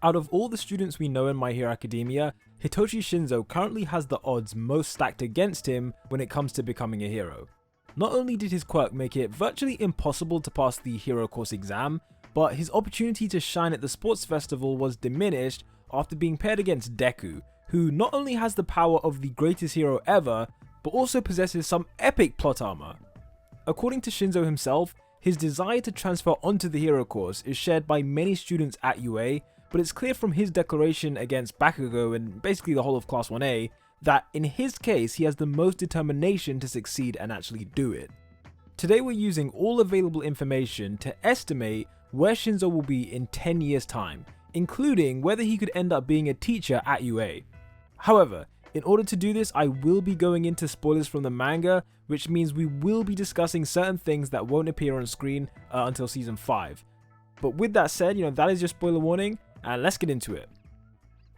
Out of all the students we know in My Hero Academia, Hitoshi Shinso currently has the odds most stacked against him when it comes to becoming a hero. Not only did his quirk make it virtually impossible to pass the hero course exam, but his opportunity to shine at the sports festival was diminished after being paired against Deku, who not only has the power of the greatest hero ever, but also possesses some epic plot armor. According to Shinso himself, his desire to transfer onto the hero course is shared by many students at UA, but it's clear from his declaration against Bakugo and basically the whole of Class 1A that in his case he has the most determination to succeed and actually do it. Today we're using all available information to estimate where Shinso will be in 10 years time, including whether he could end up being a teacher at UA. However, in order to do this I will be going into spoilers from the manga, which means we will be discussing certain things that won't appear on screen until season 5. But with that said, that is your spoiler warning, and let's get into it.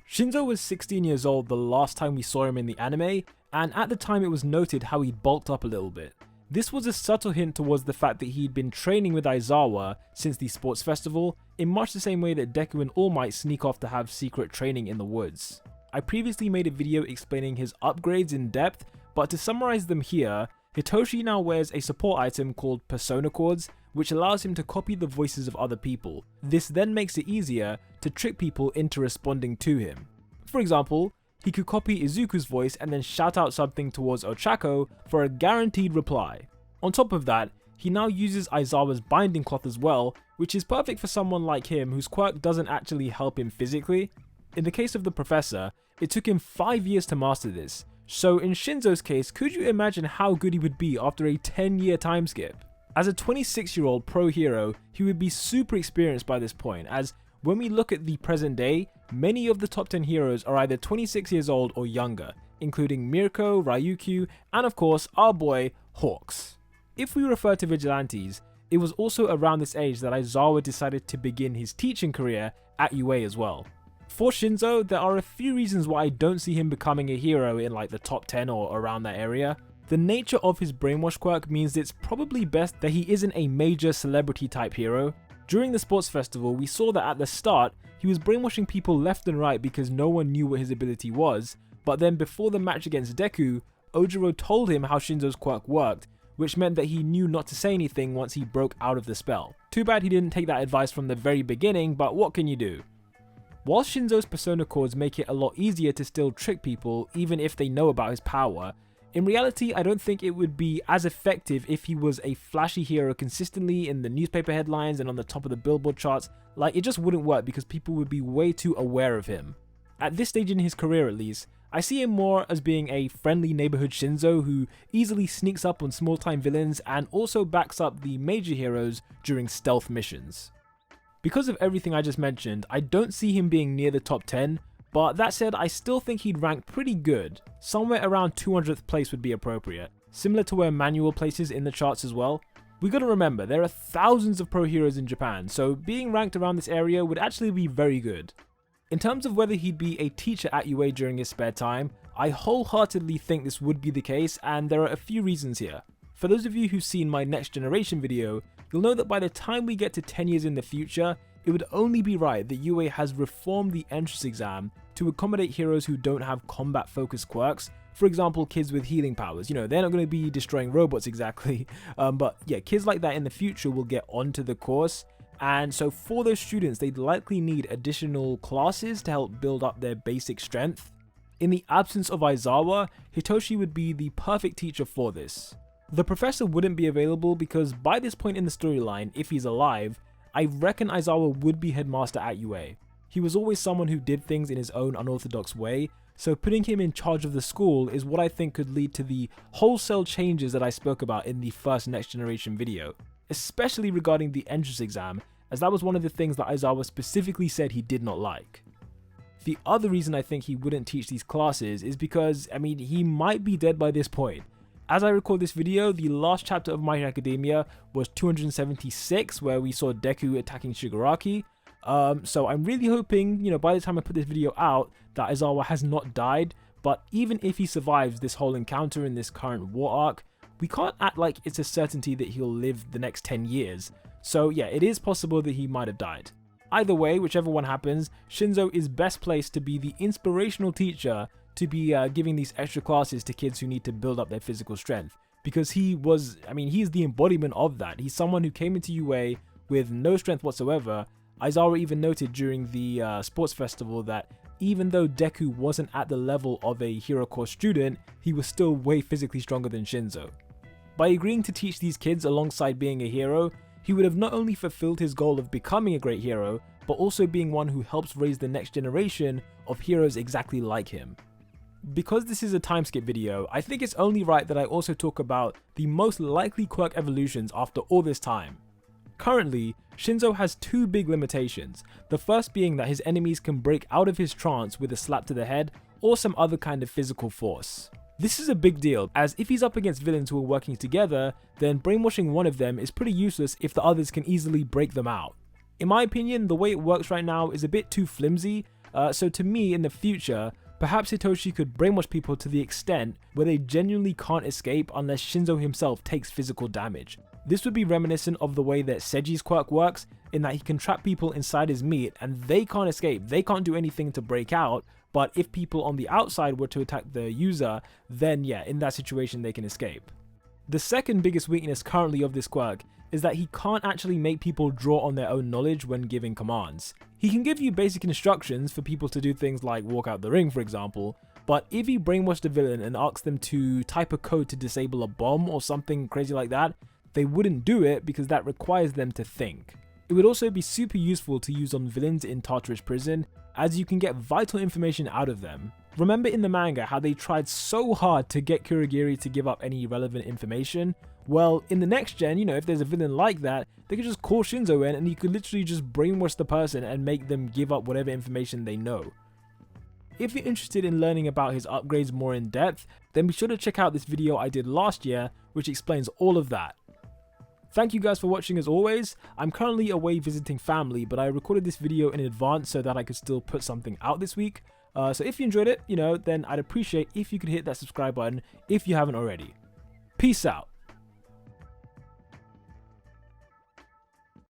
Shinso was 16 years old the last time we saw him in the anime, and at the time it was noted how he'd bulked up a little bit. This was a subtle hint towards the fact that he'd been training with Aizawa since the sports festival, in much the same way that Deku and All Might sneak off to have secret training in the woods. I previously made a video explaining his upgrades in depth, but to summarize them here, Hitoshi now wears a support item called Persona Chords, which allows him to copy the voices of other people. This then makes it easier to trick people into responding to him. For example, he could copy Izuku's voice and then shout out something towards Ochako for a guaranteed reply. On top of that, he now uses Aizawa's binding cloth as well, which is perfect for someone like him whose quirk doesn't actually help him physically. In the case of the professor, it took him 5 years to master this, so in Shinso's case, could you imagine how good he would be after a 10-year time skip? As a 26-year-old pro hero, he would be super experienced by this point, as when we look at the present day, many of the top 10 heroes are either 26 years old or younger, including Mirko, Ryukyu, and of course our boy, Hawks. If we refer to vigilantes, it was also around this age that Aizawa decided to begin his teaching career at UA as well. For Shinso, there are a few reasons why I don't see him becoming a hero in like the top 10 or around that area. The nature of his brainwash quirk means it's probably best that he isn't a major celebrity type hero. During the sports festival, we saw that at the start, he was brainwashing people left and right because no one knew what his ability was, but then before the match against Deku, Ojiro told him how Shinso's quirk worked, which meant that he knew not to say anything once he broke out of the spell. Too bad he didn't take that advice from the very beginning, but what can you do? While Shinso's persona chords make it a lot easier to still trick people even if they know about his power, in reality I don't think it would be as effective if he was a flashy hero consistently in the newspaper headlines and on the top of the Billboard charts. Like, it just wouldn't work because people would be way too aware of him. At this stage in his career at least, I see him more as being a friendly neighborhood Shinso who easily sneaks up on small time villains and also backs up the major heroes during stealth missions. Because of everything I just mentioned, I don't see him being near the top 10, but that said, I still think he'd rank pretty good. Somewhere around 200th place would be appropriate, similar to where Manual places in the charts as well. We gotta remember, there are thousands of pro heroes in Japan, so being ranked around this area would actually be very good. In terms of whether he'd be a teacher at UA during his spare time, I wholeheartedly think this would be the case, and there are a few reasons here. For those of you who've seen my next generation video, you'll know that by the time we get to 10 years in the future, it would only be right that UA has reformed the entrance exam to accommodate heroes who don't have combat focused quirks. For example, kids with healing powers. They're not going to be destroying robots exactly, but yeah, kids like that in the future will get onto the course, and so for those students they'd likely need additional classes to help build up their basic strength. In the absence of Aizawa, Hitoshi would be the perfect teacher for this. The professor wouldn't be available because by this point in the storyline, if he's alive, I reckon Aizawa would be headmaster at UA. He was always someone who did things in his own unorthodox way, so putting him in charge of the school is what I think could lead to the wholesale changes that I spoke about in the first Next Generation video, especially regarding the entrance exam, as that was one of the things that Aizawa specifically said he did not like. The other reason I think he wouldn't teach these classes is because, he might be dead by this point. As I record this video, the last chapter of My Hero Academia was 276, where we saw Deku attacking Shigaraki. So I'm really hoping, by the time I put this video out, that Aizawa has not died, but even if he survives this whole encounter in this current war arc, we can't act like it's a certainty that he'll live the next 10 years. So yeah, it is possible that he might have died. Either way, whichever one happens, Shinso is best placed to be the inspirational teacher to be giving these extra classes to kids who need to build up their physical strength. Because he's the embodiment of that. He's someone who came into UA with no strength whatsoever. Aizawa even noted during the sports festival that even though Deku wasn't at the level of a hero course student, he was still way physically stronger than Shinso. By agreeing to teach these kids alongside being a hero, he would have not only fulfilled his goal of becoming a great hero, but also being one who helps raise the next generation of heroes exactly like him. Because this is a time skip video, I think it's only right that I also talk about the most likely quirk evolutions after all this time. Currently, Shinso has two big limitations, the first being that his enemies can break out of his trance with a slap to the head or some other kind of physical force. This is a big deal, as if he's up against villains who are working together, then brainwashing one of them is pretty useless if the others can easily break them out. In my opinion, the way it works right now is a bit too flimsy, so to me in the future, perhaps Hitoshi could brainwash people to the extent where they genuinely can't escape unless Shinso himself takes physical damage. This would be reminiscent of the way that Seji's quirk works, in that he can trap people inside his meat and they can't escape, they can't do anything to break out, but if people on the outside were to attack the user, then yeah, in that situation they can escape. The second biggest weakness currently of this quirk is that he can't actually make people draw on their own knowledge when giving commands. He can give you basic instructions for people to do things like walk out the ring, for example, but if he brainwashed a villain and asked them to type a code to disable a bomb or something crazy like that, they wouldn't do it because that requires them to think. It would also be super useful to use on villains in Tartarus prison, as you can get vital information out of them. Remember in the manga how they tried so hard to get Kurogiri to give up any relevant information? Well, in the next gen, if there's a villain like that, they could just call Shinso in and he could literally just brainwash the person and make them give up whatever information they know. If you're interested in learning about his upgrades more in depth, then be sure to check out this video I did last year, which explains all of that. Thank you guys for watching as always. I'm currently away visiting family, but I recorded this video in advance so that I could still put something out this week. So if you enjoyed it, then I'd appreciate if you could hit that subscribe button if you haven't already. Peace out.